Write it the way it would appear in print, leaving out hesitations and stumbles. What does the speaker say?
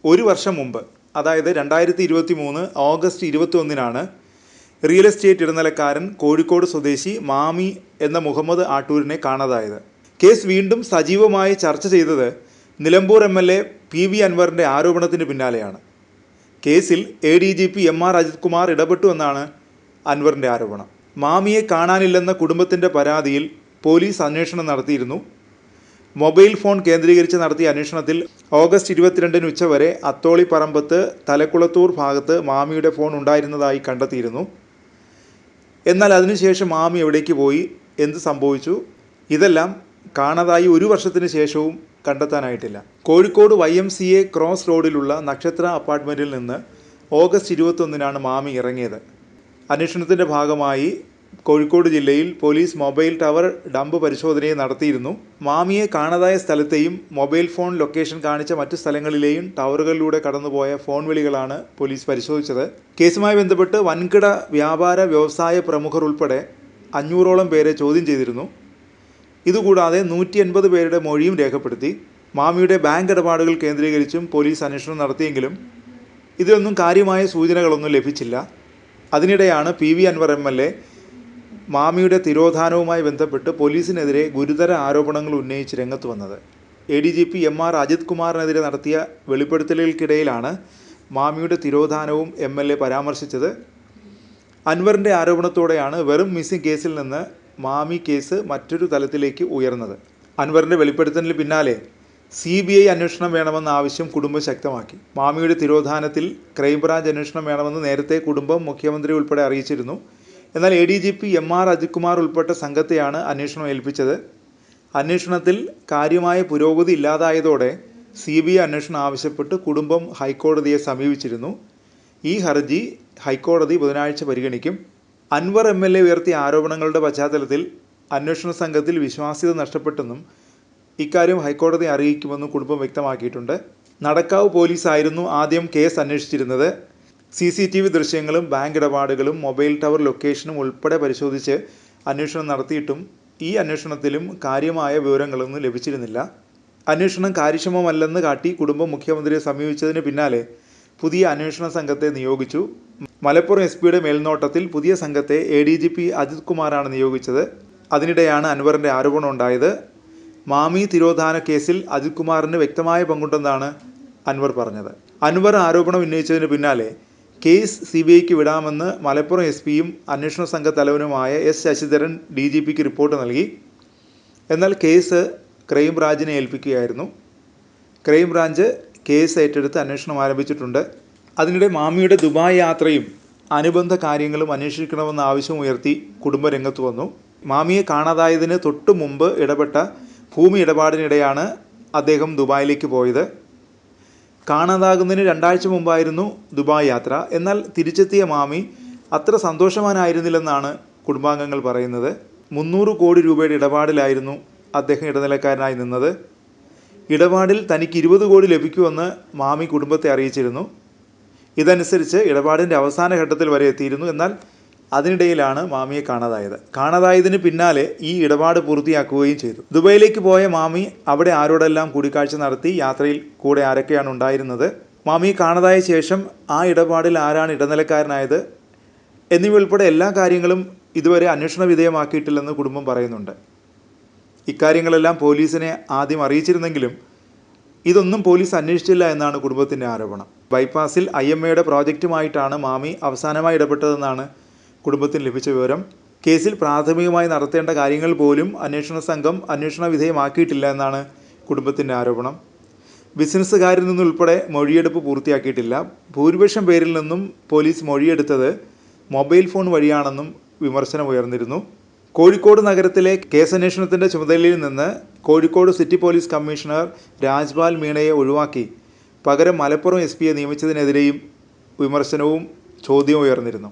ഒരു വർഷം മുമ്പ്, അതായത് 2023 ഓഗസ്റ്റ് 21-നാണ് റിയൽ എസ്റ്റേറ്റ് ഇടനിലക്കാരൻ കോഴിക്കോട് സ്വദേശി മാമി എന്ന മുഹമ്മദ് ആട്ടൂരിനെ കാണാതായത്. കേസ് വീണ്ടും സജീവമായി ചർച്ച ചെയ്തത് നിലമ്പൂർ MLA PV അൻവറിൻ്റെ ആരോപണത്തിന് പിന്നാലെയാണ്. കേസിൽ ADGP MR അജിത് കുമാർ ഇടപെട്ടു എന്നാണ് അൻവറിൻ്റെ ആരോപണം. മാമിയെ കാണാനില്ലെന്ന കുടുംബത്തിൻ്റെ പരാതിയിൽ പോലീസ് അന്വേഷണം നടത്തിയിരുന്നു. മൊബൈൽ ഫോൺ കേന്ദ്രീകരിച്ച് നടത്തിയ അന്വേഷണത്തിൽ ഓഗസ്റ്റ് 22-ന് ഉച്ചവരെ അത്തോളി പറമ്പത്ത് തലക്കുളത്തൂർ ഭാഗത്ത് മാമിയുടെ ഫോൺ ഉണ്ടായിരുന്നതായി കണ്ടെത്തിയിരുന്നു. എന്നാൽ അതിനുശേഷം മാമി എവിടേക്ക് പോയി, എന്ത് സംഭവിച്ചു, ഇതെല്ലാം കാണാതായി ഒരു വർഷത്തിന് ശേഷവും കണ്ടെത്താനായിട്ടില്ല. കോഴിക്കോട് YMCA ക്രോസ് റോഡിലുള്ള നക്ഷത്ര അപ്പാർട്ട്മെൻറ്റിൽ നിന്ന് ഓഗസ്റ്റ് 21-നാണ് മാമി ഇറങ്ങിയത്. അന്വേഷണത്തിൻ്റെ ഭാഗമായി കോഴിക്കോട് ജില്ലയിൽ പോലീസ് മൊബൈൽ ടവർ ഡംപ് പരിശോധനയെ നടത്തിയിരുന്നു. മാമിയെ കാണാതായ സ്ഥലത്തെയും മൊബൈൽ ഫോൺ ലൊക്കേഷൻ കാണിച്ച മറ്റു സ്ഥലങ്ങളിലെയും ടവറുകളിലൂടെ കടന്നുപോയ ഫോൺ വിളികളാണ് പോലീസ് പരിശോധിച്ചത്. കേസുമായി ബന്ധപ്പെട്ട് വൻകിട വ്യാപാര വ്യവസായ പ്രമുഖർ ഉൾപ്പെടെ 500ഓളം പേരെ ചോദ്യം ചെയ്തിരുന്നു. ഇതുകൂടാതെ 180 പേരുടെ മൊഴിയും രേഖപ്പെടുത്തി. മാമിയുടെ ബാങ്ക് ഇടപാടുകൾ കേന്ദ്രീകരിച്ചും പോലീസ് അന്വേഷണം നടത്തിയെങ്കിലും ഇതിലൊന്നും കാര്യമായ സൂചനകളൊന്നും ലഭിച്ചില്ല. അതിനിടെയാണ് PV അൻവർ MLA മാമിയുടെ തിരോധാനവുമായി ബന്ധപ്പെട്ട് പോലീസിനെതിരെ ഗുരുതര ആരോപണങ്ങൾ ഉന്നയിച്ച് രംഗത്ത് വന്നത്. ADGP MR അജിത് കുമാറിനെതിരെ നടത്തിയ വെളിപ്പെടുത്തലുകൾക്കിടയിലാണ് മാമിയുടെ തിരോധാനവും MLA പരാമർശിച്ചത്. അൻവറിൻ്റെ ആരോപണത്തോടെയാണ് വെറും മിസ്സിംഗ് കേസിൽ നിന്ന് മാമി കേസ് മറ്റൊരു തലത്തിലേക്ക് ഉയർന്നത്. അൻവറിൻ്റെ വെളിപ്പെടുത്തലിന് പിന്നാലെ CBI അന്വേഷണം വേണമെന്ന ആവശ്യം കുടുംബം ശക്തമാക്കി. മാമിയുടെ തിരോധാനത്തിൽ ക്രൈംബ്രാഞ്ച് അന്വേഷണം വേണമെന്ന് നേരത്തെ കുടുംബം മുഖ്യമന്ത്രി ഉൾപ്പെടെ അറിയിച്ചിരുന്നു. എന്നാൽ ADGP MR അജിത് കുമാർ ഉൾപ്പെട്ട സംഘത്തെയാണ് അന്വേഷണം ഏൽപ്പിച്ചത്. അന്വേഷണത്തിൽ കാര്യമായ പുരോഗതി ഇല്ലാതായതോടെ CBI അന്വേഷണം ആവശ്യപ്പെട്ട് കുടുംബം ഹൈക്കോടതിയെ സമീപിച്ചിരുന്നു. ഈ ഹർജി ഹൈക്കോടതി ബുധനാഴ്ച പരിഗണിക്കും. അൻവർ MLA ഉയർത്തിയ ആരോപണങ്ങളുടെ പശ്ചാത്തലത്തിൽ അന്വേഷണ സംഘത്തിൽ വിശ്വാസ്യത നഷ്ടപ്പെട്ടെന്നും ഇക്കാര്യം ഹൈക്കോടതി അറിയിക്കുമെന്നും കുടുംബം വ്യക്തമാക്കിയിട്ടുണ്ട്. നടക്കാവ് പോലീസായിരുന്നു ആദ്യം കേസ് അന്വേഷിച്ചിരുന്നത്. CCTV ദൃശ്യങ്ങളും ബാങ്ക് ഇടപാടുകളും മൊബൈൽ ടവർ ലൊക്കേഷനും ഉൾപ്പെടെ പരിശോധിച്ച് അന്വേഷണം നടത്തിയിട്ടും ഈ അന്വേഷണത്തിലും കാര്യമായ വിവരങ്ങളൊന്നും ലഭിച്ചിരുന്നില്ല. അന്വേഷണം കാര്യക്ഷമമല്ലെന്ന് കാട്ടി കുടുംബം മുഖ്യമന്ത്രിയെ സമീപിച്ചതിന് പിന്നാലെ പുതിയ അന്വേഷണ സംഘത്തെ നിയോഗിച്ചു. മലപ്പുറം SP-യുടെ മേൽനോട്ടത്തിൽ പുതിയ സംഘത്തെ ADGP അജിത് കുമാറാണ് നിയോഗിച്ചത്. അതിനിടെയാണ് അൻവറിൻ്റെ ആരോപണം ഉണ്ടായത്. മാമി തിരോധാന കേസിൽ അജിത് കുമാറിന് വ്യക്തമായ പങ്കുണ്ടെന്നാണ് അൻവർ പറഞ്ഞത്. അൻവർ ആരോപണം ഉന്നയിച്ചതിന് പിന്നാലെ കേസ് CBIക്ക് വിടാമെന്ന് മലപ്പുറം SP-യും അന്വേഷണ സംഘ തലവനുമായ S ശശിധരൻ DGPക്ക് റിപ്പോർട്ട് നൽകി. എന്നാൽ കേസ് ക്രൈംബ്രാഞ്ചിനെ ഏൽപ്പിക്കുകയായിരുന്നു. ക്രൈംബ്രാഞ്ച് കേസ് ഏറ്റെടുത്ത് അന്വേഷണം ആരംഭിച്ചിട്ടുണ്ട്. അതിനിടെ മാമിയുടെ ദുബായ് യാത്രയും അനുബന്ധ കാര്യങ്ങളും അന്വേഷിക്കണമെന്ന ആവശ്യം ഉയർത്തി കുടുംബ രംഗത്ത് വന്നു. മാമിയെ കാണാതായതിന് തൊട്ടു മുമ്പ് ഇടപെട്ട ഭൂമി ഇടപാടിനിടെയാണ് അദ്ദേഹം ദുബായിലേക്ക് പോയത്. കാണാതാകുന്നതിന് 2 ആഴ്ച മുമ്പായിരുന്നു ദുബായ് യാത്ര. എന്നാൽ തിരിച്ചെത്തിയ മാമി അത്ര സന്തോഷവാനായിരുന്നില്ലെന്നാണ് കുടുംബാംഗങ്ങൾ പറയുന്നത്. 300 കോടി രൂപയുടെ ഇടപാടിലായിരുന്നു അദ്ദേഹം ഇടനിലക്കാരനായി നിന്നത്. ഇടപാടിൽ തനിക്ക് 20 കോടി ലഭിക്കുമെന്ന് മാമി കുടുംബത്തെ അറിയിച്ചിരുന്നു. ഇതനുസരിച്ച് ഇടപാടിൻ്റെ അവസാന ഘട്ടത്തിൽ വരെ എത്തിയിരുന്നു. എന്നാൽ അതിനിടയിലാണ് മാമിയെ കാണാതായത്. കാണാതായതിന് പിന്നാലെ ഈ ഇടപാട് പൂർത്തിയാക്കുകയും ചെയ്തു. ദുബൈയിലേക്ക് പോയ മാമി അവിടെ ആരോടെല്ലാം കൂടിക്കാഴ്ച നടത്തി. യാത്രയിൽ കൂടെ ആരൊക്കെയാണ് ഉണ്ടായിരുന്നത്, മാമിയെ കാണാതായ ശേഷം ആ ഇടപാടിൽ ആരാണ് ഇടനിലക്കാരനായത് എന്നിവ ഉൾപ്പെടെ എല്ലാ കാര്യങ്ങളും ഇതുവരെ അന്വേഷണ വിധേയമാക്കിയിട്ടില്ലെന്ന് കുടുംബം പറയുന്നുണ്ട്. ഇക്കാര്യങ്ങളെല്ലാം പോലീസിനെ ആദ്യം അറിയിച്ചിരുന്നെങ്കിലും ഇതൊന്നും പോലീസ് അന്വേഷിച്ചില്ല എന്നാണ് കുടുംബത്തിൻ്റെ ആരോപണം. ബൈപ്പാസിൽ IMAയുടെ പ്രോജക്റ്റുമായിട്ടാണ് മാമി അവസാനമായി ഇടപെട്ടതെന്നാണ് കുടുംബത്തിന് ലഭിച്ച വിവരം. കേസിൽ പ്രാഥമികമായി നടത്തേണ്ട കാര്യങ്ങൾ പോലും അന്വേഷണ സംഘം അന്വേഷണ വിധേയമാക്കിയിട്ടില്ല എന്നാണ് കുടുംബത്തിൻ്റെ ആരോപണം. ബിസിനസ്സുകാരിൽ നിന്നുൾപ്പെടെ മൊഴിയെടുപ്പ് പൂർത്തിയാക്കിയിട്ടില്ല. ഭൂരിപക്ഷം പേരിൽ നിന്നും പോലീസ് മൊഴിയെടുത്തത് മൊബൈൽ ഫോൺ വഴിയാണെന്നും വിമർശനം ഉയർന്നിരുന്നു. കോഴിക്കോട് നഗരത്തിലെ കേസന്വേഷണത്തിൻ്റെ ചുമതലയിൽ നിന്ന് Kozhikode city police commissioner Rajpal മീണയെ ഒഴിവാക്കി പകരം മലപ്പുറം SP-യെ നിയമിച്ചതിനെതിരെയും വിമർശനവും ചോദ്യവും ഉയർന്നിരുന്നു.